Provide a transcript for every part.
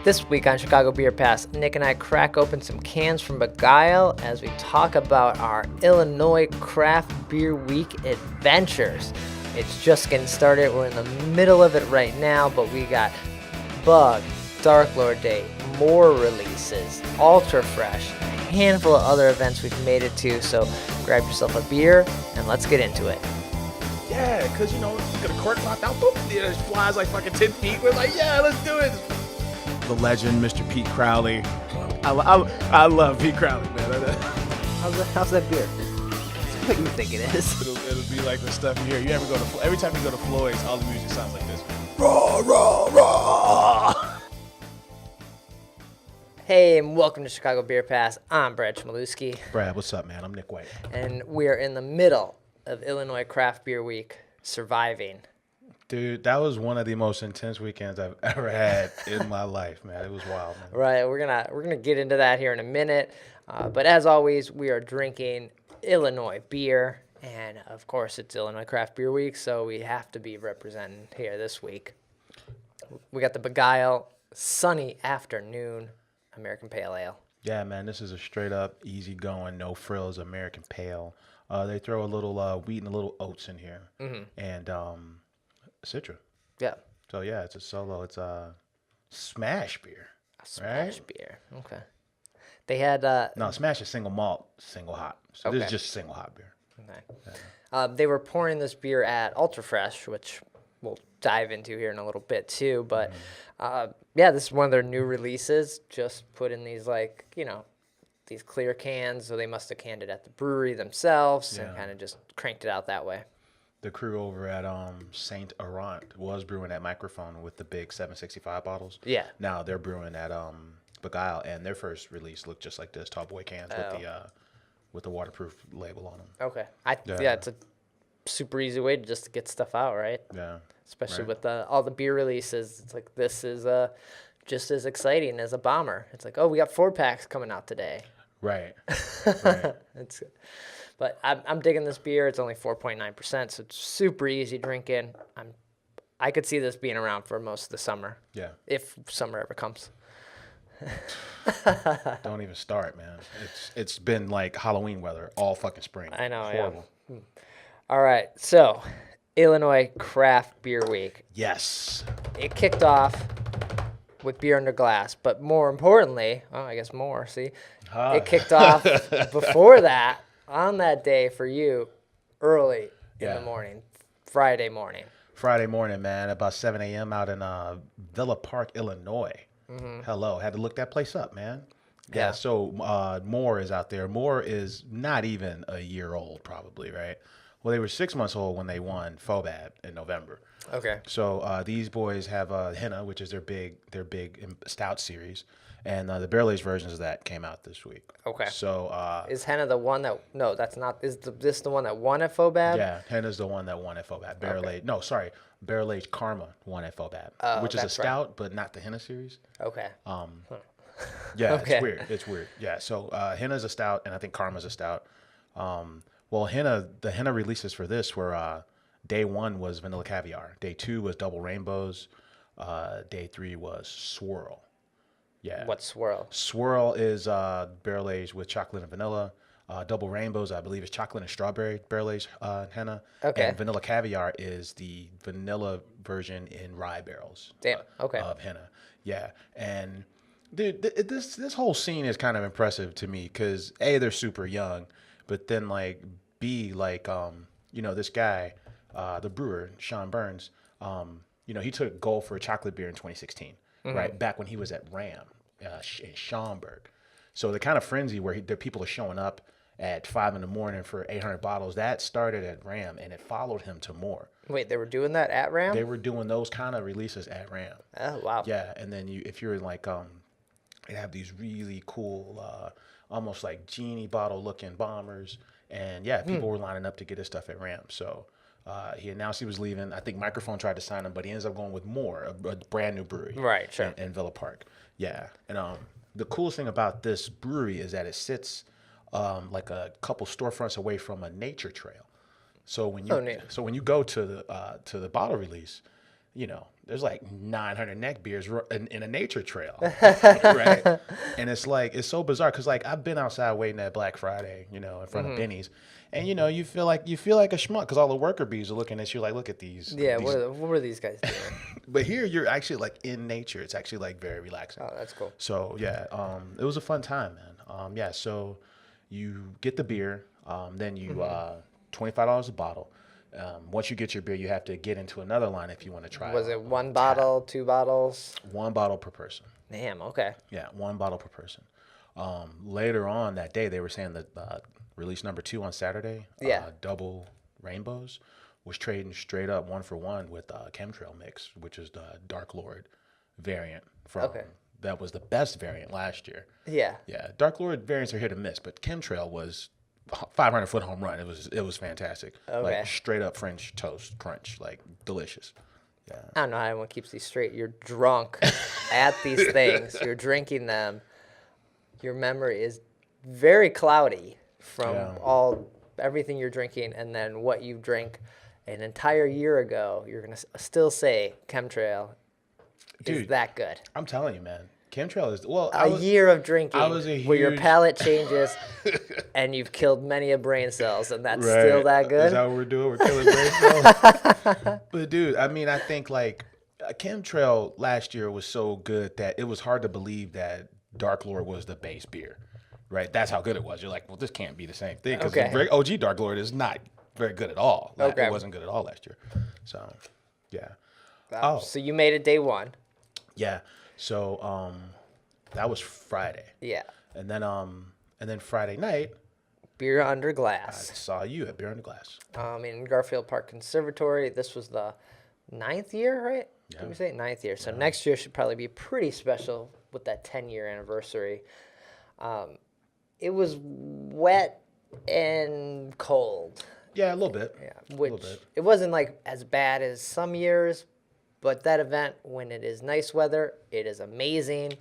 This week on Chicago Beer Pass, Nick and I crack open some cans from Beguile as we talk about our Illinois Craft Beer Week adventures. It's just getting started. We're in the middle of it right now, but we got Bug, Dark Lord Day, more releases, Ultra Fresh, a handful of other events we've made it to. So grab yourself a beer and let's get into it. Yeah, because, you know, you get a cork knocked out, boom, it just flies like fucking 10 feet. We're like, yeah, let's do it. The legend, Mr. Pete Crowley. I love Pete Crowley, man. How's that beer? It's what you think it is. It'll be like the stuff you hear. You ever go to, every time you go to Floyd's, all the music sounds like this. Raw, raw, raw. Hey, and welcome to Chicago Beer Pass. I'm Brad Chmielewski. Brad, what's up, man? I'm Nick White. And we're in the middle of Illinois Craft Beer Week, surviving. Dude, that was one of the most intense weekends I've ever had in my life, man. It was wild, man. Right, we're gonna get into that here in a minute. But as always, we are drinking Illinois beer, and of course, it's Illinois Craft Beer Week, so we have to be representing here this week. We got the Beguile Sunny Afternoon American Pale Ale. Yeah, man, this is a straight up, easy going, no frills American Pale. They throw a little wheat and a little oats in here, and Citra. Yeah. So yeah, it's a solo. It's a smash beer. A smash right? beer. Okay. They had no, smash is single malt, single hop. So this is Okay. just single hop beer. Okay. They were pouring this beer at Ultra Fresh, which we'll dive into here in a little bit too. But yeah, this is one of their new releases. Just put in these these clear cans, so they must have canned it at the brewery themselves and kind of just cranked it out that way. The crew over at Saint Laurent was brewing at Microphone with the big 765 bottles. Yeah. Now they're brewing at Beguile, and their first release looked just like this, tall boy cans with the waterproof label on them. Okay. Yeah, it's a super easy way to just get stuff out, right? Yeah. Especially with all the beer releases. It's like this is just as exciting as a bomber. It's like, oh, we got 4-packs coming out today. Right. Right. But I'm digging this beer. It's only 4.9%, so it's super easy drinking. I could see this being around for most of the summer. Yeah. If summer ever comes. Don't even start, man. It's been like Halloween weather all fucking spring. I know. Horrible. Yeah. All right. So, Illinois Craft Beer Week. Yes. It kicked off with beer under glass, but more importantly, it kicked off before that. On that day for you, early in the morning, Friday morning. Friday morning, man, about 7 a.m. out in Villa Park, Illinois. Hello. Had to look that place up, man. Yeah, so Moore is out there. Moore is not even a year old, probably, right? Well, they were 6 months old when they won FOBAB in November. Okay. So these boys have Henna, which is their big stout series. And the barrel-aged versions of that came out this week. Okay. So is Henna the one that? No, that's not. Is this the one that won at FOBAB? Yeah, Henna's the one that won at FOBAB. Barrel-aged Karma won at FOBAB, which is a stout, but not the Henna series. Okay. Yeah, okay. It's weird. Yeah. So Henna's a stout, and I think Karma's a stout. Well, the Henna releases for this were day 1 was Vanilla Caviar, day 2 was Double Rainbows, day 3 was Swirl. Yeah. What's Swirl? Swirl is barrel aged with chocolate and vanilla. Double Rainbows, I believe, is chocolate and strawberry barrel aged Henna. Okay. And Vanilla Caviar is the vanilla version in rye barrels. Damn. Okay. Of Henna. Yeah. And dude, this whole scene is kind of impressive to me because A, they're super young, but then like B, like this guy, the brewer Sean Burns, he took gold for a chocolate beer in 2016. Right, back when he was at Ram in Schaumburg. So the kind of frenzy where the people are showing up at 5 a.m. for 800 bottles, that started at Ram, and it followed him to more. Wait, they were doing that at Ram? They were doing those kind of releases at Ram. Oh, wow. Yeah, and then if you're like, they have these really cool, almost like genie bottle looking bombers, and yeah, people were lining up to get his stuff at Ram. So he announced he was leaving. I think Microphone tried to sign him, but he ends up going with Moore, a brand new brewery. Right, sure. In Villa Park. Yeah. And the coolest thing about this brewery is that it sits like a couple storefronts away from a nature trail. So when you go to the bottle release, there's like 900 neck beers in a nature trail, right? And it's like, it's so bizarre because like I've been outside waiting at Black Friday, in front of Benny's, and you feel like a schmuck because all the worker bees are looking at you like, look at these. Yeah, these. what were these guys doing? But here you're actually like in nature. It's actually like very relaxing. Oh, that's cool. So yeah, it was a fun time, man. Yeah, so you get the beer, then you $25 a bottle. Once you get your beer, you have to get into another line if you want to try. Was it one bottle, 2 bottles? One bottle per person. Damn, okay. Yeah, one bottle per person. Later on that day, they were saying that release number 2 on Saturday, Double Rainbows, was trading straight up 1-for-1 with Chemtrail Mix, which is the Dark Lord variant from. Okay. That was the best variant last year. Yeah. Yeah, Dark Lord variants are hit or miss, but Chemtrail was 500-foot home run. It was fantastic. Okay. Like straight up French toast crunch, like delicious. Yeah. I don't know how anyone keeps these straight. You're drunk at these things. You're drinking them. Your memory is very cloudy from everything you're drinking, and then what you drank an entire year ago. You're gonna still say Chemtrail is that good. I'm telling you, man. Chemtrail is year of drinking where your huge- palate changes and you've killed many a brain cells, and that's Right. still that good. Is that what we're doing? We're killing brain cells. But dude, I mean, I think like Chemtrail last year was so good that it was hard to believe that Dark Lord was the base beer, right? That's how good it was. You're like, well, this can't be the same thing because OG Dark Lord is not very good at all. It wasn't good at all last year. So, yeah. So you made it day one. Yeah. So that was Friday. Yeah. And then Friday night, Beer under I glass. saw you at Beer on the Glass. In Garfield Park Conservatory. This was the 9th year, right? Yeah. Did we say 9th year? So next year should probably be pretty special with that 10-year anniversary. It was wet and cold. Yeah, a little bit. Yeah, which it wasn't like as bad as some years, but that event, when it is nice weather, it is amazing.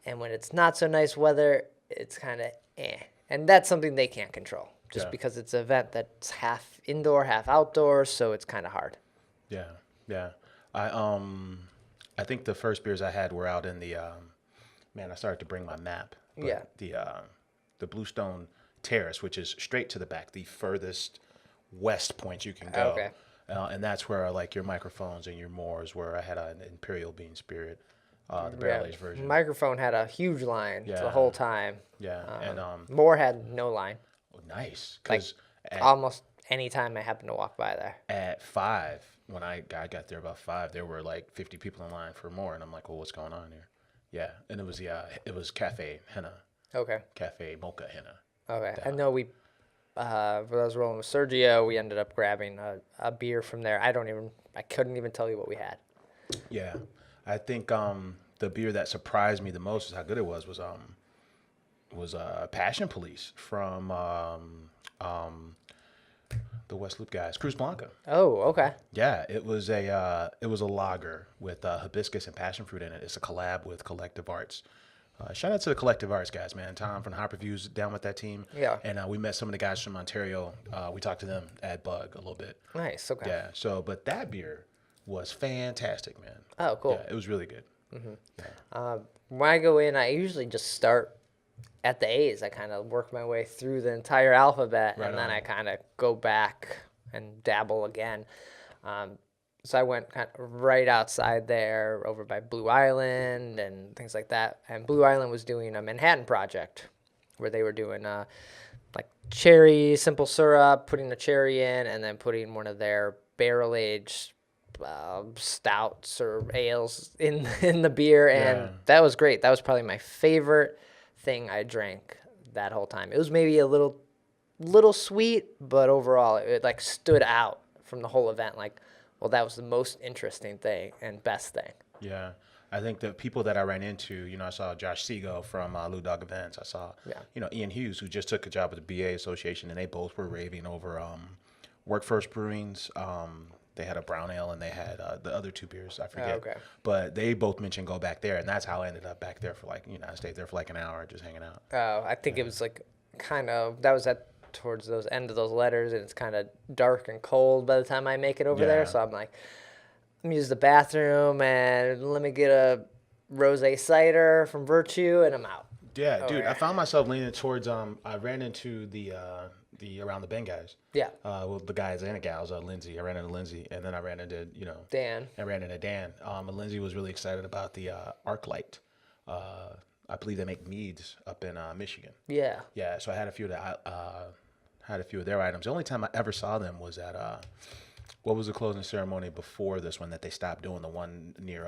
And when it's not so nice weather, it's kind of eh. And that's something they can't control, just because it's an event that's half indoor, half outdoor, so it's kind of hard. Yeah, yeah. I think the first beers I had were out in the I started to bring my map. But the Bluestone Terrace, which is straight to the back, the furthest west point you can go. Okay. And that's where like your microphones and your Moors were. I had an Imperial Bean Spirit, the barrel aged version. Microphone had a huge line the whole time. Yeah, and Moore had no line. nice Like because almost any time I happened to walk by there. at 5, when I got there about 5, there were like 50 people in line for more, and I'm like, well, what's going on here? Yeah, and it was Cafe Henna, Okay. Cafe Mocha Henna. Okay. I know when I was rolling with Sergio, we ended up grabbing a beer from there. I couldn't even tell you what we had. Yeah, I think the beer that surprised me the most is how good it was Passion Police from the West Loop guys, Cruz Blanca. Oh, okay. Yeah, it was a lager with hibiscus and passion fruit in it. It's a collab with Collective Arts. Shout out to the Collective Arts guys, man. Tom from Hyperview's down with that team. Yeah. And we met some of the guys from Ontario. We talked to them at Bug a little bit. Nice. Okay. Yeah. So, but that beer was fantastic, man. Oh, cool. Yeah, it was really good. When I go in, I usually just start at the A's. I kind of work my way through the entire alphabet, Right and then on. I kind of go back and dabble again. So I went kind of right outside there, over by Blue Island and things like that. And Blue Island was doing a Manhattan project where they were doing like cherry, simple syrup, putting a cherry in, and then putting one of their barrel-aged stouts or ales in the beer, and that was great. That was probably my favorite thing I drank that whole time. It was maybe a little sweet, but overall it like stood out from the whole event. Like, well, that was the most interesting thing and best thing. Yeah. I think the people that I ran into, I saw Josh Segal from Lou Dog Events. I saw, Ian Hughes, who just took a job with the BA Association, and they both were raving over Work First Brewing's. They had a brown ale, and they had the other 2 beers. I forget. Okay. But they both mentioned go back there, and that's how I ended up back there for I stayed there for like an hour just hanging out. I think it was like kind of, that was towards those end of those letters, and it's kind of dark and cold by the time I make it over there. So I'm like, use the bathroom and let me get a rosé cider from Virtue, and I'm out. Yeah, Oh, dude, I yeah. found myself leaning towards I ran into the around the bend guys. Yeah. Well, the guys and the gals, Lindsay. I ran into Lindsay, and then I ran into Dan. I ran into Dan. And Lindsay was really excited about the Arc Light. Uh, I believe they make meads up in Michigan. Yeah. Yeah, so I had a few that had a few of their items. The only time I ever saw them was at what was the closing ceremony before this one that they stopped doing, the one near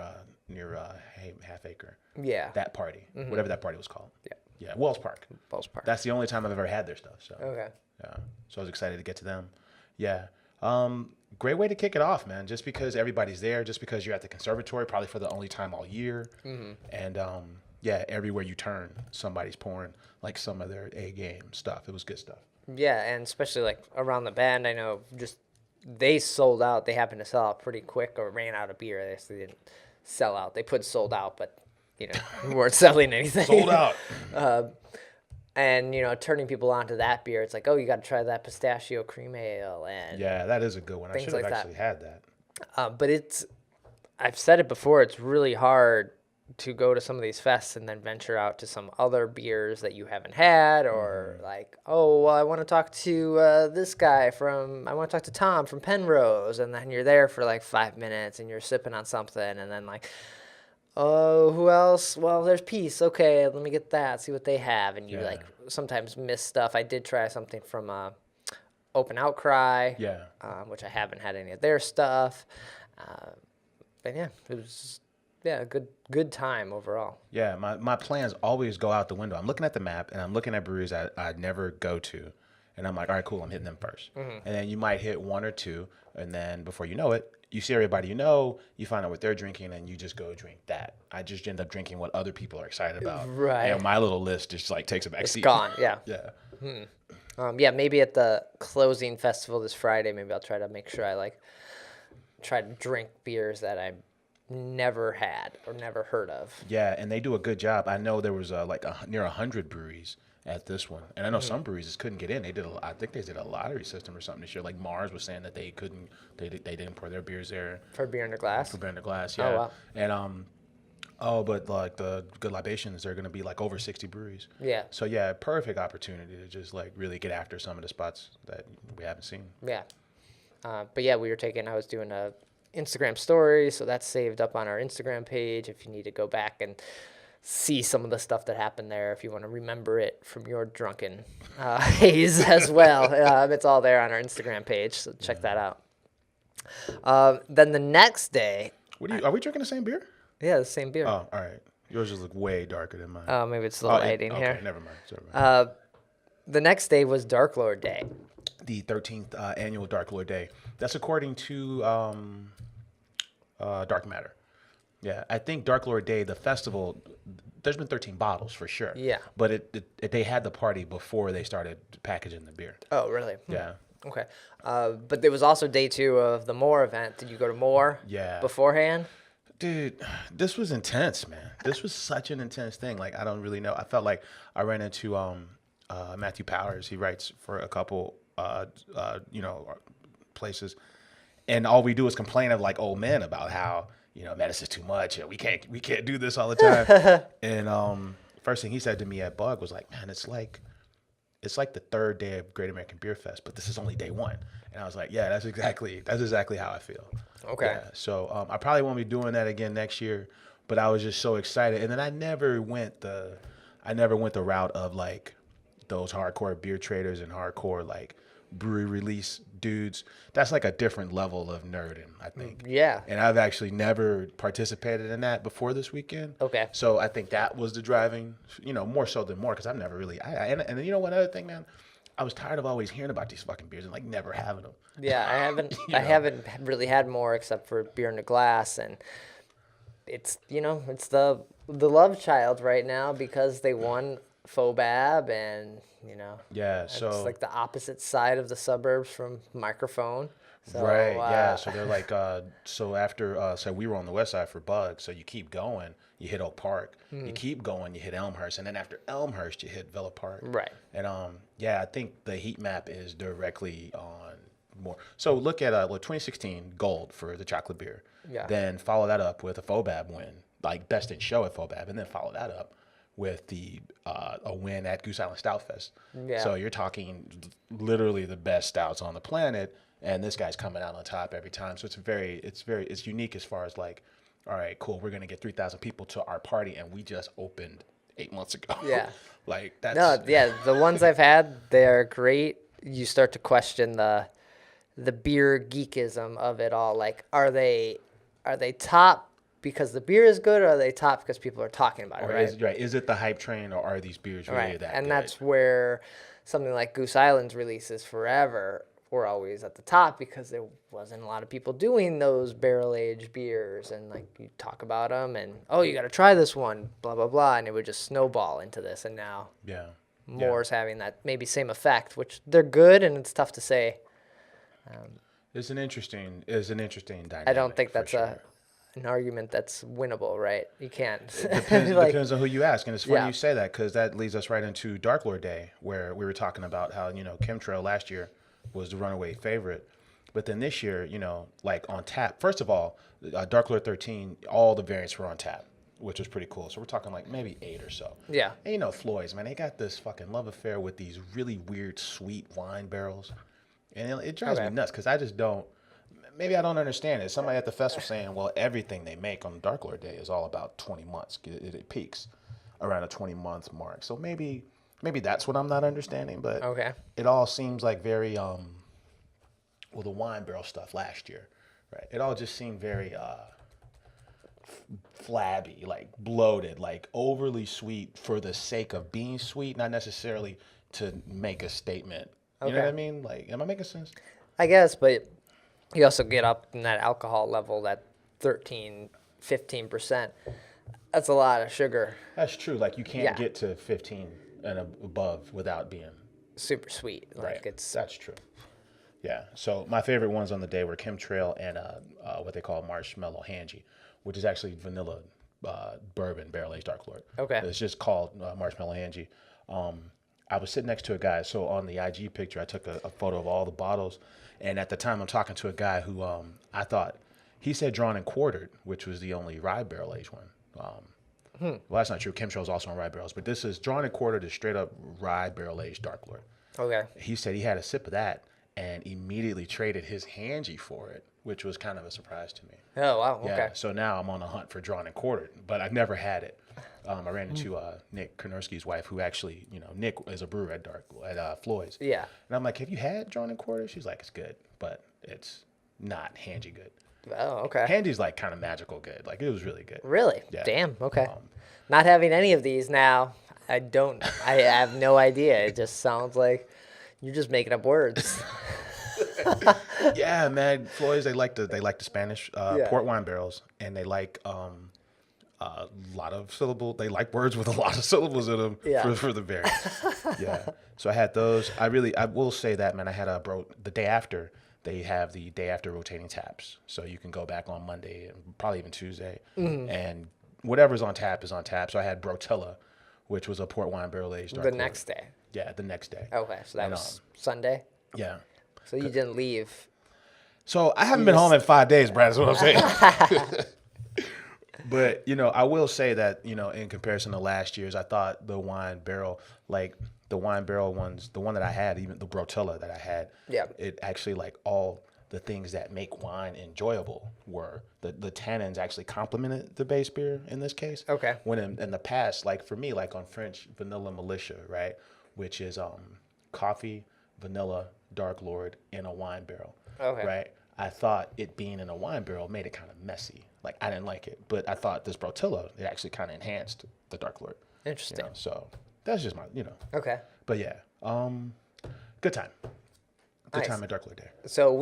Half Acre. Yeah. That party, whatever that party was called. Yeah. Yeah, Wells Park. Wells Park. That's the only time I've ever had their stuff. So Okay. yeah, so I was excited to get to them. Yeah, great way to kick it off, man. Just because everybody's there, just because you're at the conservatory, probably for the only time all year, and yeah, everywhere you turn, somebody's pouring like some of their A game stuff. It was good stuff. Yeah, and especially like around the bend, I know just they sold out. They happened to sell out pretty quick or ran out of beer. They actually didn't sell out. They put sold out, but we weren't selling anything. Sold out. And turning people onto that beer, it's like, oh, you got to try that pistachio cream ale, and Yeah, that is a good one. I Things should have like that. actually had that. but I've said it before, it's really hard to go to some of these fests and then venture out to some other beers that you haven't had, or like, oh, well, I want to talk to this guy I want to talk to Tom from Penrose, and then you're there for like 5 minutes and you're sipping on something, and then like, oh, who else? Well, there's Peace. Okay, let me get that, see what they have, and you Yeah. like sometimes miss stuff. I did try something from Open Outcry, Yeah. which I haven't had any of their stuff. But yeah, it was a good time overall. Yeah, my plans always go out the window. I'm looking at the map and I'm looking at breweries I'd never go to. And I'm like, all right, cool, I'm hitting them 1st. And then you might hit one or two. And then before you know it, you see everybody you find out what they're drinking, and you just go drink that. I just end up drinking what other people are excited about. Right. And my little list just like takes a back It's seat. gone, yeah. Yeah. Maybe at the closing festival this Friday, maybe I'll try to make sure I try to drink beers that I never had or never heard of. Yeah, and they do a good job. I know there was near 100 breweries at this one, and I know some breweries just couldn't get in. I think they did a lottery system or something this year. Like Mars was saying that they didn't pour their beers there For beer in a glass? for beer in the glass. Oh, Yeah, wow. and but like the good libations, they're gonna be like over 60 breweries. Yeah. So yeah, perfect opportunity to just like really get after some of the spots that we haven't seen. Yeah. But yeah, I was doing a Instagram story, so that's saved up on our Instagram page if you need to go back and see some of the stuff that happened there, if you want to remember it from your drunken haze as well. It's all there on our Instagram page, so check that out. Then the next day, Are we drinking the same beer? yeah, the same beer. Oh, all right. Yours just look way darker than mine. Maybe it's a little lighting okay, here. never mind. The next day was Dark Lord Day. The 13th annual Dark Lord Day. That's according to Dark Matter. Yeah, I think Dark Lord Day, the festival, there's been 13 bottles for sure. Yeah. But they had the party before they started packaging the beer. Oh, really? Yeah. Okay. But there was also day 2 of the Moore event. Did you go to Moore? Yeah. Beforehand? Dude, this was intense, man. This was such an intense thing. Like, I don't really know. I felt like I ran into Matthew Powers. He writes for a couple, places, and all we do is complain of like old men about how medicine's too much. We can't do this all the time. And first thing he said to me at Bug was like, man, it's like the 3rd day of Great American Beer Fest, but this is only day 1. And I was like, yeah, that's exactly how I feel. Okay. Yeah, so I probably won't be doing that again next year, but I was just so excited. And then I never went the route of like those hardcore beer traders and hardcore like brewery release dudes. That's like a different level of nerding, I think. Yeah. And I've actually never participated in that before this weekend. Okay. So I think that was the driving, more so than more, because I've never really. And one other thing, man, I was tired of always hearing about these fucking beers and like never having them. Yeah, I haven't. I haven't really had more except for beer in a glass, and it's it's the love child right now because they won Fobab, and Yeah. it's So like the opposite side of the suburbs from Microphone. So, right, yeah. So they're like, so after, so we were on the west side for Bug. So you keep going, you hit Oak Park. You keep going, you hit Elmhurst, and then after Elmhurst, you hit Villa Park. Right. And yeah, I think the heat map is directly on more. So look at 2016 gold for the chocolate beer. Yeah. Then follow that up with a FOBAB win, like best in show at FOBAB, and then follow that up with the a win at Goose Island Stout Fest. Yeah. So you're talking literally the best stouts on the planet, and this guy's coming out on top every time. So it's unique as far as like, all right, cool, we're gonna get 3,000 people to our party, and we just opened 8 months ago. Yeah. Like that's No, yeah, the ones I've had, they're great. You start to question the beer geekism of it all. Like, are they top because the beer is good, or are they top because people are talking about it, right? Is it the hype train, or are these beers really Right. that And good? that's where something like Goose Island's releases forever were always at the top because there wasn't a lot of people doing those barrel-aged beers. And, like, you talk about them and, oh, you got to try this one, blah, blah, blah. And it would just snowball into this. And now more's having that maybe same effect, which they're good, and it's tough to say. It's an interesting dynamic. I don't think for that's sure. an argument that's winnable, right? You can't. Depends on who you ask, and it's funny Yeah. you say that because that leads us right into Dark Lord Day, where we were talking about how Chemtrail last year was the runaway favorite, but then this year, like on tap. First of all, Dark Lord 13, all the variants were on tap, which was pretty cool. So we're talking like maybe 8 or so. Yeah. And Floyd's, man, they got this fucking love affair with these really weird sweet wine barrels, and it drives me nuts because I just don't. Maybe I don't understand it. Somebody at the festival saying, well, everything they make on Dark Lord Day is all about 20 months. It peaks around a 20-month mark. So maybe that's what I'm not understanding. But it all seems like very, well, the wine barrel stuff last year, right? It all just seemed very flabby, like bloated, like overly sweet for the sake of being sweet, not necessarily to make a statement. You know what I mean? Like, am I making sense? I guess, but you also get up in that alcohol level, that 13, 15%. That's a lot of sugar. That's true. Like, you can't get to 15 and above without being super sweet. Like, That's true. Yeah. So my favorite ones on the day were Chemtrail and what they call Marshmallow Hangy, which is actually vanilla bourbon barrel-aged Dark Lord. Okay. It's just called Marshmallow Hangy. I was sitting next to a guy. So on the IG picture, I took a photo of all the bottles. And at the time, I'm talking to a guy who I thought, he said drawn and quartered, which was the only rye barrel-aged one. Well, that's not true. Chemtrail's also on rye barrels. But this is drawn and quartered is straight up rye barrel-aged Dark Lord. Okay. He said he had a sip of that and immediately traded his Hangy for it, which was kind of a surprise to me. Oh, wow. Okay. Yeah, so now I'm on a hunt for drawn and quartered, but I've never had it. I ran into Nick Konerski's wife, who actually, Nick is a brewer at Floyd's. Yeah. And I'm like, have you had drawn and quartered? She's like, it's good, but it's not Hangy good. Oh, okay. Hangy's like kind of magical good. Like, it was really good. Really? Yeah. Damn. Okay. Not having any of these now, I have no idea. It just sounds like you're just making up words. Yeah, man. Floyd's, they like the Spanish port wine barrels, and they like a lot of syllable. They like words with a lot of syllables in them for the variants. Yeah. So I had those. I will say that, man. I had the day after. They have the day after rotating taps, so you can go back on Monday and probably even Tuesday, and whatever's on tap is on tap. So I had Brotella, which was a port wine barrel aged. The next day. Yeah, the next day. Okay, so that was Sunday. Yeah. So you didn't leave. So I haven't been home in 5 days, Brad. That's what I'm saying. But I will say that in comparison to last year's, I thought the wine barrel, like the wine barrel ones, the one that I had, even the Brotella that I had, it actually, like, all the things that make wine enjoyable were the tannins actually complemented the base beer in this case. Okay. When in the past, like for me, like on French Vanilla Militia, right, which is coffee, vanilla, Dark Lord in a wine barrel. Okay. Right. I thought it being in a wine barrel made it kind of messy. Like, I didn't like it, but I thought this Brotella, it actually kind of enhanced the Dark Lord. Interesting. So that's just my, Okay. But yeah, good time. Good Nice. time at Dark Lord Day. So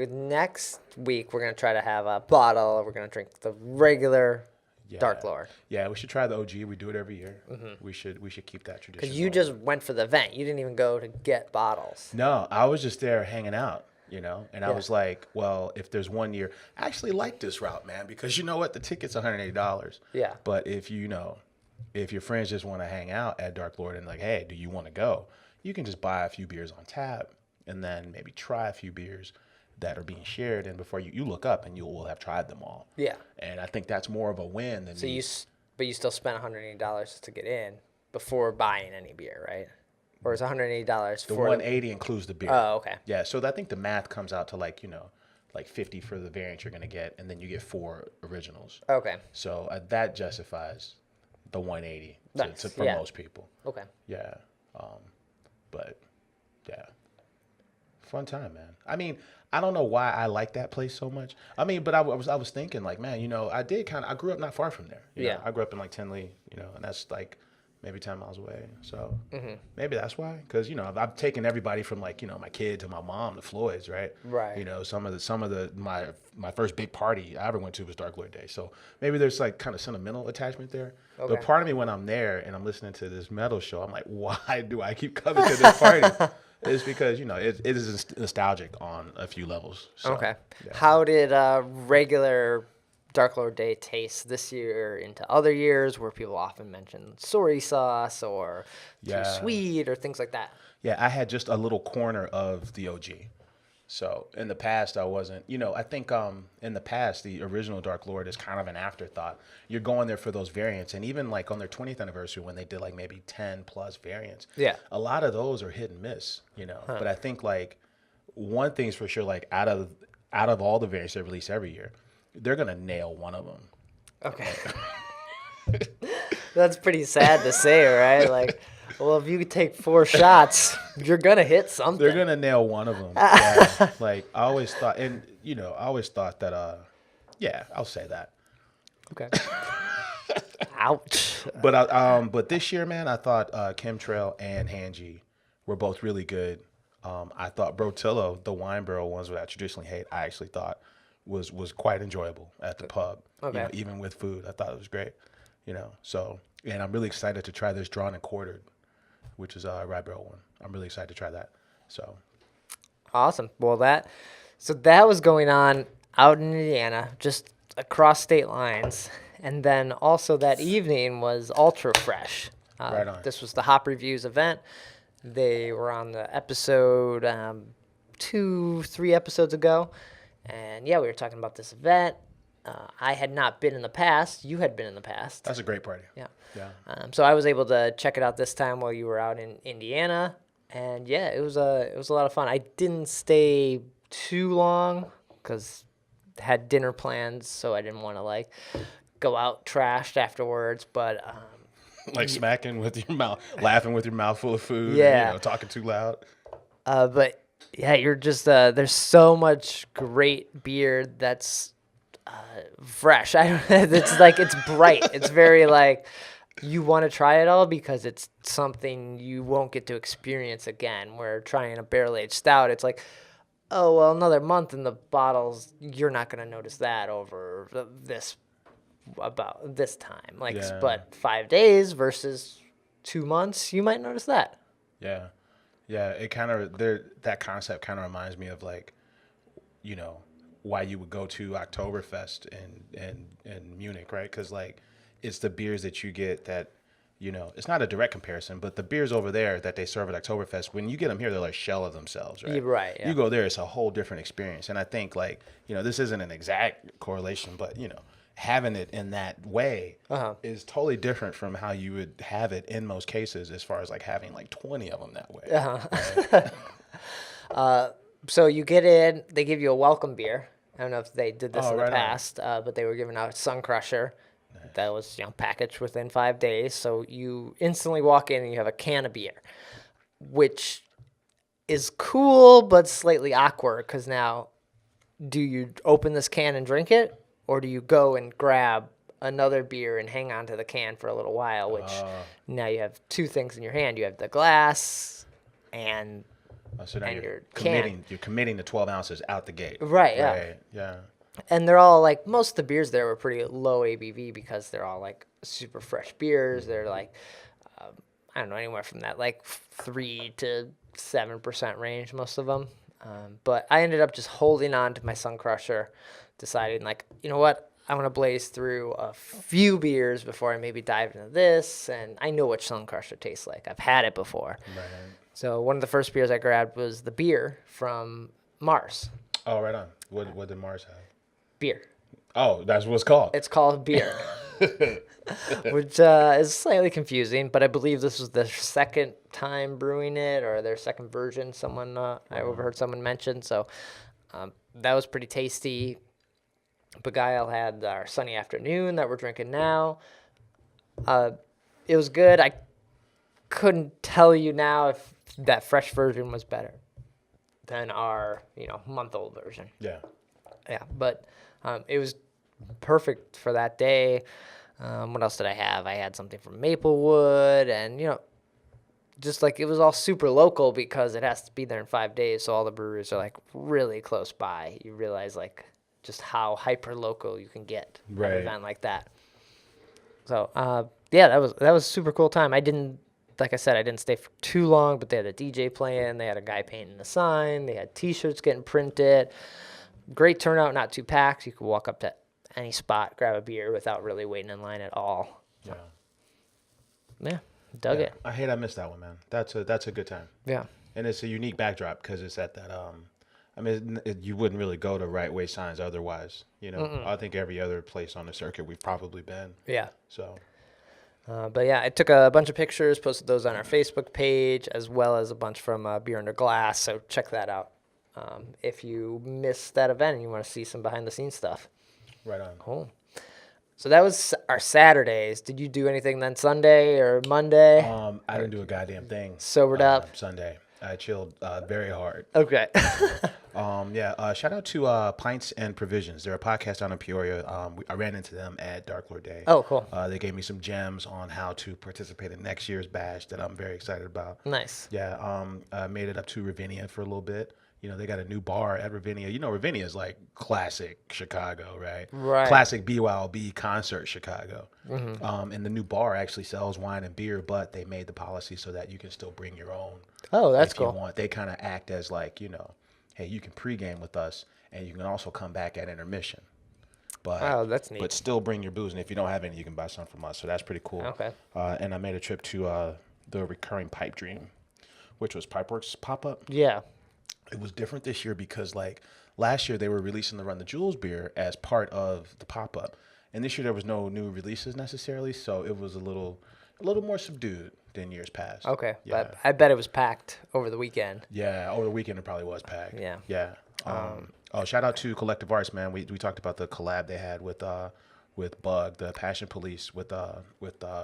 next week, we're going to try to have a bottle. We're going to drink the regular Dark Lord. Yeah, we should try the OG. We do it every year. We should keep that tradition. Because you just went for the event. You didn't even go to get bottles. No, I was just there hanging out. And I was like, well, if there's 1 year, I actually like this route, man, because you know what? The ticket's $180. Yeah. But if if your friends just want to hang out at Dark Lord and like, hey, do you want to go? You can just buy a few beers on tap and then maybe try a few beers that are being shared, and before you look up and you will have tried them all. Yeah. And I think that's more of a win than So but you still spent $180 to get in before buying any beer, right? Or is $180 the for 180 includes the beer. Oh, okay. Yeah, so I think the math comes out to like, like 50 for the variant you're going to get, and then you get 4 originals. Okay. So that justifies the 180 Nice. for Yeah. most people. Okay. Yeah. But yeah, fun time, man. I mean, I don't know why I like that place so much. I mean, but I was thinking like, man, I grew up not far from there. You know, I grew up in like Tinley, and that's like maybe 10 miles away. So maybe that's why. Because, I've taken everybody from like, my kid to my mom to Floyd's, right? Right. My first big party I ever went to was Dark Lord Day. So maybe there's like kind of sentimental attachment there. Okay. But part of me when I'm there and I'm listening to this metal show, I'm like, why do I keep coming to this party? It's because, it is nostalgic on a few levels. So, Okay. yeah. How did regular Dark Lord Day taste this year into other years where people often mention soy sauce or too sweet or things like that? Yeah, I had just a little corner of the OG. So in the past, I wasn't, I think in the past, the original Dark Lord is kind of an afterthought. You're going there for those variants. And even like on their 20th anniversary, when they did like maybe 10 plus variants, a lot of those are hit and miss, But I think like one thing's for sure, like out of all the variants they release every year, they're going to nail one of them. Okay. That's pretty sad to say, right? Like, well, if you could take 4 shots, you're going to hit something. They're going to nail one of them. Yeah. Like, I always thought, that, I'll say that. Okay. Ouch. But this year, man, I thought Chemtrail and Hanji were both really good. I thought Brotillo, the wine barrel ones that I traditionally hate, I actually thought was quite enjoyable at the pub. Okay. Even with food, I thought it was great. So, and I'm really excited to try this drawn and quartered, which is a rye barrel one. I'm really excited to try that. So awesome. Well, that was going on out in Indiana, just across state lines. And then also that evening was Ultra Fresh. Right on. This was the Hop Reviews event. They were on the episode 2-3 episodes ago. And yeah, we were talking about this event. I had not been in the past. You had been in the past. That's a great party. Yeah. Yeah. So I was able to check it out this time while you were out in Indiana. And yeah, it was a lot of fun. I didn't stay too long because had dinner plans, so I didn't want to like go out trashed afterwards. But like smacking with your mouth, laughing with your mouth full of food. Yeah. And, talking too loud. But yeah, you're just there's so much great beer that's fresh. It's like it's bright. It's very like you want to try it all because it's something you won't get to experience again. Where trying a barrel aged stout, it's like, oh well, another month in the bottles, you're not gonna notice that over about this time. Like, but 5 days versus 2 months, you might notice that. Yeah. Yeah, it kind of that concept kind of reminds me of like, why you would go to Oktoberfest in Munich, right? Because like, it's the beers that you get that, it's not a direct comparison, but the beers over there that they serve at Oktoberfest, when you get them here, they're like shell of themselves, right? Right. Yeah. You go there, it's a whole different experience, and I think like, this isn't an exact correlation, but having it in that way is totally different from how you would have it in most cases, as far as like having like 20 of them that way. Right? So you get in, they give you a welcome beer. I don't know if they did this in the right past, but they were giving out Sun Crusher. Nice. That was packaged within 5 days. So you instantly walk in and you have a can of beer, which is cool but slightly awkward because now, do you open this can and drink it? Or do you go and grab another beer and hang on to the can for a little while, which now you have 2 things in your hand. You have the glass and, so now you're committing to 12 ounces out the gate. Right, yeah. Right, yeah. And they're all like, most of the beers there were pretty low ABV because they're all like super fresh beers. They're like, I don't know, anywhere from that like 3 to 7% range, most of them. But I ended up just holding on to my Sun Crusher, deciding like, you know what, I want to blaze through a few beers before I maybe dive into this. And I know what Sun Crusher tastes like. I've had it before. So one of the first beers I grabbed was the beer from Mars. Oh, right on. What did Mars have? Beer. Oh, that's what it's called. It's called beer, which is slightly confusing, but I believe this was their second time brewing it or their second version. I overheard someone mention. So that was pretty tasty. Beguile had our sunny afternoon that we're drinking now. It was good. I couldn't tell you now if that fresh version was better than our, month-old version. Yeah. Yeah, but it was perfect for that day. What else did I have? I had something from Maplewood, and just like it was all super local because it has to be there in 5 days. So all the breweries are like really close by. You realize like just how hyper local you can get at an event like that. So yeah, that was a super cool time. Like I said, I didn't stay for too long, but they had a DJ playing. They had a guy painting the sign. They had T-shirts getting printed. Great turnout, not too packed. You could walk up to any spot, grab a beer without really waiting in line at all. Yeah. Yeah, dug it. I missed that one, man. That's a good time. Yeah. And it's a unique backdrop because it's at that. You wouldn't really go to Right Way Signs otherwise. I think every other place on the circuit we've probably been. Yeah. So. But yeah, I took a bunch of pictures, posted those on our Facebook page, as well as a bunch from Beer Under Glass. So check that out. If you missed that event and you want to see some behind the scenes stuff. Right on. Cool. So that was our Saturdays. Did you do anything then Sunday or Monday? I didn't do a goddamn thing. Sobered up? Sunday. I chilled very hard. Okay. Shout out to Pints and Provisions. They're a podcast out in Peoria. I ran into them at Dark Lord Day. Oh, cool. They gave me some gems on how to participate in next year's bash that I'm very excited about. Nice. Yeah. I made it up to Ravinia for a little bit. They got a new bar at Ravinia. Ravinia is like classic Chicago, right? Right. Classic BYOB concert Chicago. Mm-hmm. And the new bar actually sells wine and beer, but they made the policy so that you can still bring your own. Oh, that's cool. If you want. They kind of act as like, hey, you can pregame with us, and you can also come back at intermission. But that's neat. But still bring your booze, and if you don't have any, you can buy some from us. So that's pretty cool. Okay. And I made a trip to the recurring Pipe Dream, which was Pipeworks pop-up. Yeah. It was different this year because, like, last year they were releasing the Run the Jewels beer as part of the pop-up. And this year there was no new releases necessarily, so it was a little more subdued than years past. Okay. Yeah. But I bet it was packed over the weekend. Yeah, over the weekend it probably was packed. Yeah. Yeah. Shout out to Collective Arts, man. We talked about the collab they had with Bug, the Passion Police with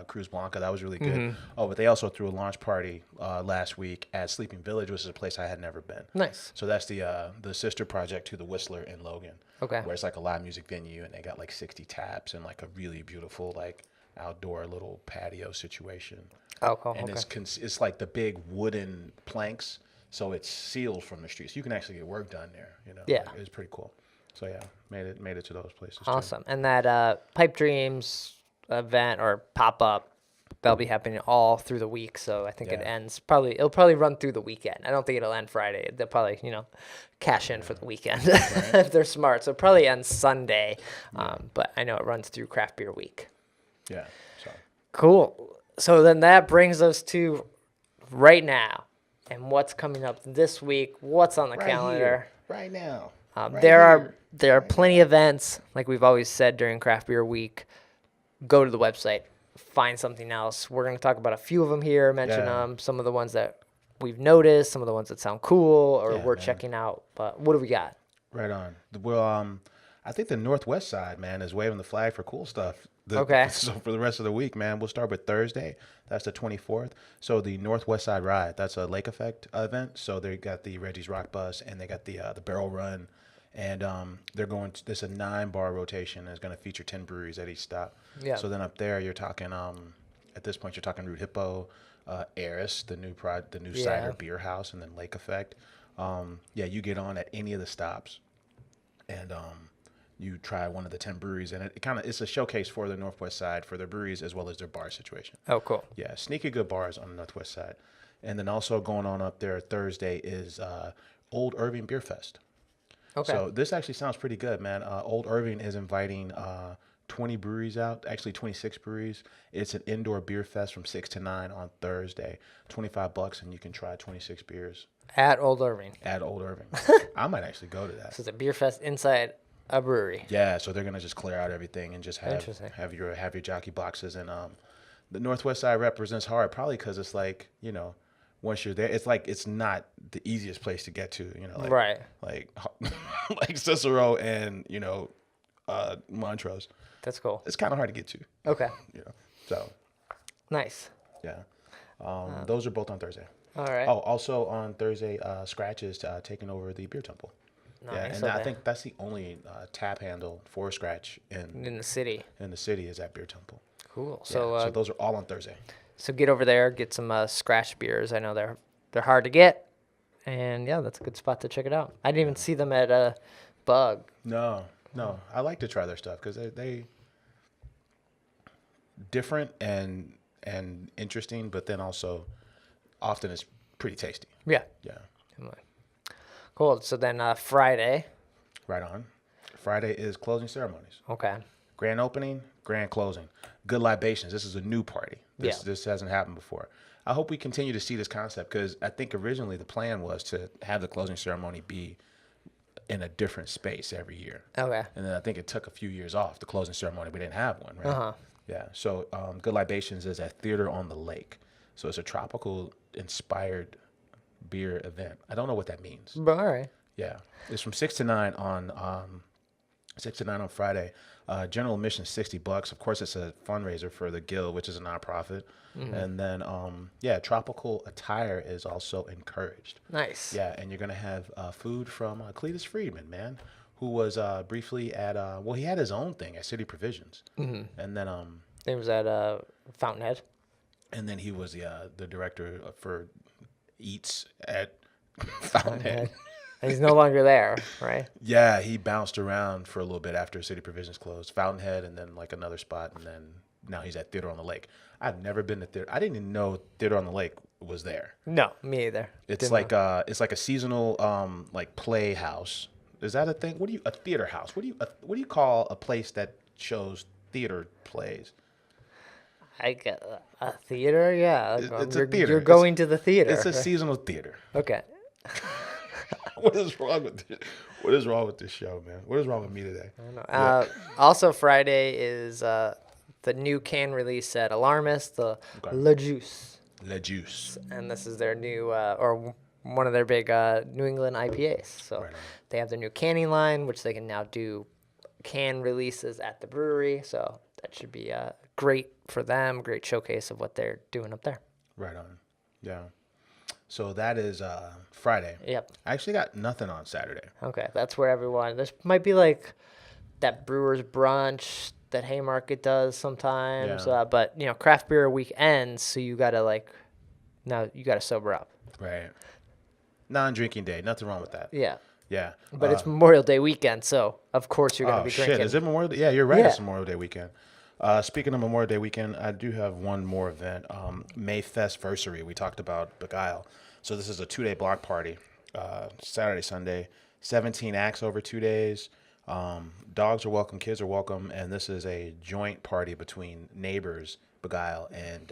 Cruz Blanca. That was really good. Mm-hmm. Oh, but they also threw a launch party last week at Sleeping Village, which is a place I had never been. Nice. So that's the sister project to the Whistler in Logan. Okay. Where it's like a live music venue, and they got like 60 taps and like a really beautiful like outdoor little patio situation. Oh, cool. And it's like the big wooden planks, so it's sealed from the street, so you can actually get work done there. Yeah. Like, it's pretty cool. So yeah, made it to those places. Awesome. Too. And that Pipe Dreams event or pop up, that'll be happening all through the week. So I think it'll probably run through the weekend. I don't think it'll end Friday. They'll probably cash in for the weekend if they're smart. So it probably ends Sunday. But I know it runs through Craft Beer Week. Yeah. So cool. So then that brings us to right now and what's coming up this week. What's on the calendar right now? There are plenty of events, like we've always said during Craft Beer Week. Go to the website, find something else. We're going to talk about a few of them here, mention them, some of the ones that we've noticed, some of the ones that sound cool or checking out. But what do we got? Right on. Well, I think the Northwest side, man, is waving the flag for cool stuff. Okay. So for the rest of the week, man, we'll start with Thursday. That's the 24th. So the Northwest Side Ride, that's a Lake Effect event. So they got the Reggie's Rock Bus, and they got the Barrel Run. And they're going to, this is a 9-bar rotation. It's going to feature 10 breweries at each stop. Yeah. So then up there, you're talking, at this point, you're talking Root Hippo, Eris, the new cider beer house, and then Lake Effect. You get on at any of the stops, and you try one of the 10 breweries, and it's a showcase for the Northwest side for their breweries as well as their bar situation. Oh, cool. Yeah, sneaky good bars on the Northwest side. And then also going on up there Thursday is Old Irving Beer Fest. Okay. So this actually sounds pretty good, man. Old Irving is inviting 20 breweries out, actually 26 breweries. It's an indoor beer fest from 6 to 9 on Thursday. $25 and you can try 26 beers At Old Irving. at Old Irving. I might actually go to that. So it's a beer fest inside a brewery. Yeah, so they're gonna just clear out everything and just Interesting. have your jockey boxes. And the Northwest side represents hard, probably because it's like, you know, once you're there, it's like it's not the easiest place to get to, you know, like, Right. like like Cicero and, you know, Montrose. That's cool. It's kind of hard to get to, Okay. you know. So Nice. yeah, those are both on Thursday. All right. Oh, also on Thursday, Scratch is taking over the Beer Temple. Yeah, Nice. and I Okay. think that's the only tap handle for Scratch In the city. in the city is at Beer Temple. Cool. Yeah, So so those are all on Thursday. so get over there, get some scratch beers. I know they're hard to get, and yeah, that's a good spot to check it out. I didn't even see them at Bug. No, I like to try their stuff because they different and interesting, but then also often it's pretty tasty. Yeah. Yeah, Cool. So then Friday. right on. Friday is closing ceremonies. Okay. Grand opening, grand closing. Good libations. This is a new party. This hasn't happened before. I hope we continue to see this concept because I think originally the plan was to have the closing ceremony be in a different space every year. Okay. And then I think it took a few years off the closing ceremony. We didn't have one, right? Uh-huh. Yeah. So Good Libations is at Theater on the Lake. So it's a tropical inspired beer event. I don't know what that means. But all right. Yeah. It's from 6 to 9 on 6 to 9 on Friday. General admission is $60. Of course, it's a fundraiser for the Guild, which is a nonprofit. Mm-hmm. And then, tropical attire is also encouraged. Nice. Yeah, and you're going to have food from Cletus Friedman, man, who was briefly at, he had his own thing at City Provisions. Mm-hmm. And then, It was at Fountainhead. and then he was the director for Eats at Fountainhead. And he's no longer there, right? Yeah, he bounced around for a little bit after City Provisions closed. Fountainhead and then like another spot, and then now he's at Theater on the Lake. I've never been to Theater. I didn't even know Theater on the Lake was there. No, me either. It's Didn't like know. it's like a seasonal like playhouse. Is that a thing? A theater house? What do you call a place that shows theater plays? I get a theater, yeah. It's you're, a theater. You're going to the theater. It's a right? seasonal theater. Okay. What is wrong with this? What is wrong with this show, man? What is wrong with me today? I don't know. Also, Friday is the new can release at Alarmist, the Le Juice. Le Juice. And this is their new, or one of their big New England IPAs. So Right on. they have their new canning line, which they can now do can releases at the brewery. So that should be great for them, great showcase of what they're doing up there. Right on. Yeah. So that is Friday. Yep. I actually got nothing on Saturday. Okay, that's where everyone. This might be like that Brewers Brunch that Haymarket does sometimes. Yeah. But you know, craft beer week ends, so you gotta now you gotta sober up. Right. Non-drinking day. Nothing wrong with that. Yeah. Yeah. But it's Memorial Day weekend, so of course you're gonna be shit. drinking. Is it Memorial Day? Yeah, you're right. Yeah. It's Memorial Day weekend. Speaking of Memorial Day weekend, I do have one more event. Mayfestversary. We talked about Beguile. So this is a 2-day block party. Saturday, Sunday. 17 acts over 2 days. Dogs are welcome. Kids are welcome. And this is a joint party between Neighbors, Beguile, and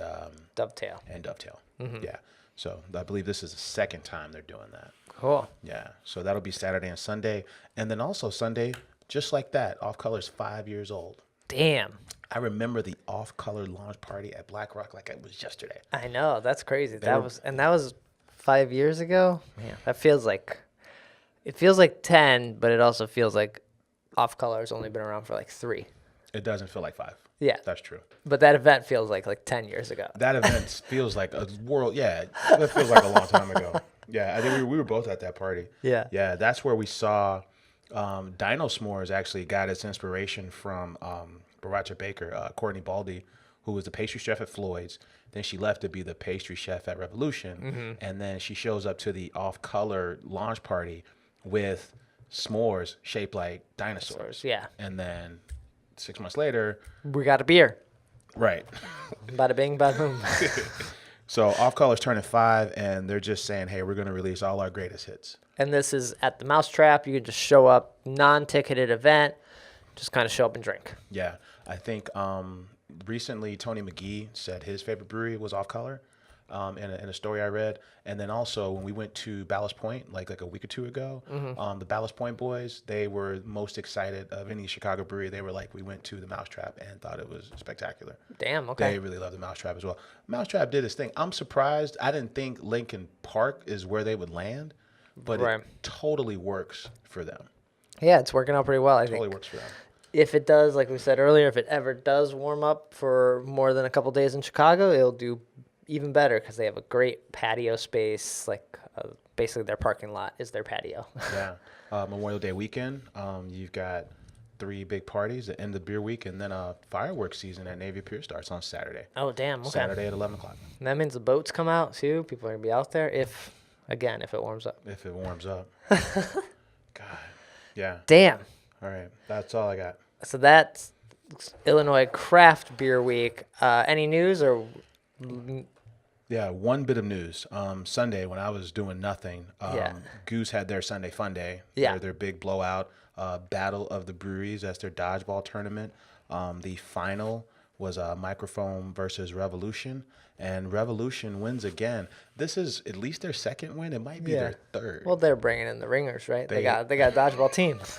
Dovetail. Dovetail. Yeah. So I believe this is the second time they're doing that. Cool. Yeah. So that'll be Saturday and Sunday. And then also Sunday, just like that, Off Color's 5 years old. Damn. I remember the Off Color launch party at Black Rock like it was yesterday. I know, that's crazy. That was 5 years ago. Man, that feels like 10, but it also feels like Off Color has only been around for like 3. It doesn't feel like 5. Yeah. That's true. But that event feels like 10 years ago. That event feels like a world. Yeah. That feels like a long time ago. Yeah. I think we were both at that party. Yeah. Yeah. That's where we saw Dino S'mores actually got its inspiration from Baracha Baker, Courtney Baldy, who was the pastry chef at Floyd's. Then she left to be the pastry chef at Revolution. Mm-hmm. And then she shows up to the Off Color launch party with s'mores shaped like dinosaurs. Yeah. And then 6 months later, We got a beer. right. Bada bing, bada boom. So Off Color's turning 5, and they're just saying, hey, we're going to release all our greatest hits. And this is at the Mousetrap. You can just show up, non-ticketed event. Just kind of show up and drink. Yeah. I think recently Tony McGee said his favorite brewery was Off Color. In a story I read, and then also when we went to Ballast Point like a week or two ago, the Ballast Point boys, they were most excited of any Chicago brewery. They were like, we went to the Mousetrap and thought it was spectacular. Damn. Okay. They really loved the Mousetrap as well. Mousetrap did his thing. I'm surprised. I didn't think Lincoln Park is where they would land, but Right. it totally works for them. Yeah, it's working out pretty well. I Totally think. works for them. If it does, like we said earlier, if it ever does warm up for more than a couple days in Chicago, it'll do even better because they have a great patio space. Like basically, their parking lot is their patio. Yeah. Memorial Day weekend, you've got 3 big parties at end of beer week, and then fireworks season at Navy Pier starts on Saturday. Oh, damn. Okay. Saturday at 11 o'clock. And that means the boats come out too. People are gonna be out there if it warms up. If it warms up. God. Yeah. Damn. All right. That's all I got. So that's Illinois Craft Beer Week. Any news or? Yeah, one bit of news. Sunday, when I was doing nothing, Yeah. Goose had their Sunday Fun Day. Yeah. Their big blowout. Battle of the Breweries. That's their dodgeball tournament. The final was Microphone versus Revolution. And Revolution wins again. This is at least their second win. It might be their third. Well, they're bringing in the ringers, right? They got dodgeball teams.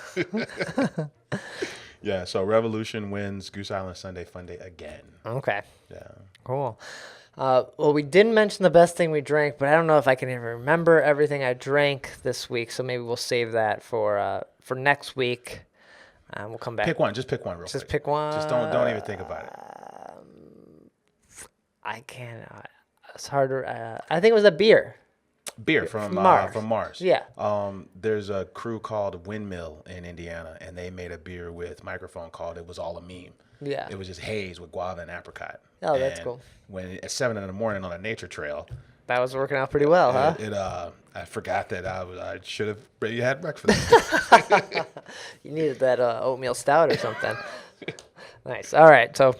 Yeah, so Revolution wins Goose Island Sunday Fun Day again. Okay. Yeah. Cool. Well, we didn't mention the best thing we drank, but I don't know if I can even remember everything I drank this week. So maybe we'll save that for next week. We'll come back. Pick one. Just pick one real quick. Just pick one. Just don't even think about it. I can't. It's harder. I think it was a beer. Beer from Mars. From Mars. Yeah. There's a crew called Windmill in Indiana, and they made a beer with Microphone called It Was All a Meme. Yeah. It was just haze with guava and apricot. Oh, that's And cool. When at 7 a.m. on a nature trail, That was working out pretty well, huh? I forgot that I should have already had breakfast. You needed that oatmeal stout or something. Nice. All right. So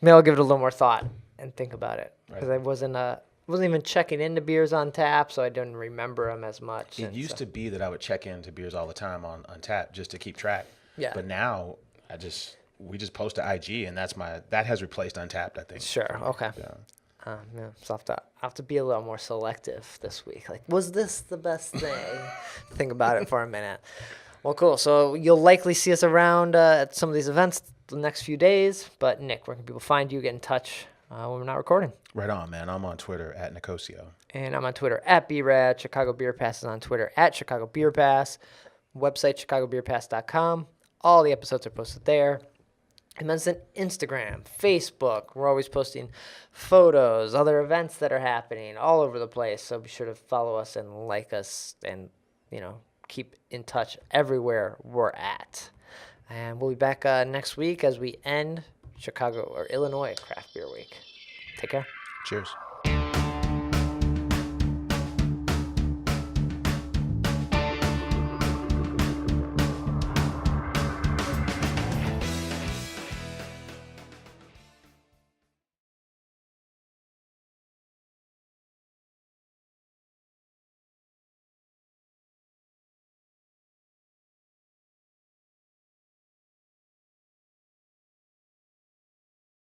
maybe I'll give it a little more thought and think about it because I wasn't even checking into beers on tap, so I didn't remember them as much. It used to be that I would check into beers all the time on tap just to keep track. Yeah. But now we just post to IG, and that has replaced Untapped, I think. Sure. Okay. Yeah. Yeah, so I have to be a little more selective this week. Like, was this the best thing? Think about it for a minute. Well, cool. So you'll likely see us around at some of these events the next few days. But Nick, where can people find you? Get in touch when we're not recording. Right on, man. I'm on Twitter at Nicosio. And I'm on Twitter at BRAD. Chicago Beer Pass is on Twitter at Chicago Beer Pass. Website chicagobeerpass.com. All the episodes are posted there. And then Instagram, Facebook. We're always posting photos, other events that are happening all over the place. So be sure to follow us and like us and, keep in touch everywhere we're at. And we'll be back next week as we end Illinois Craft Beer Week. Take care. Cheers.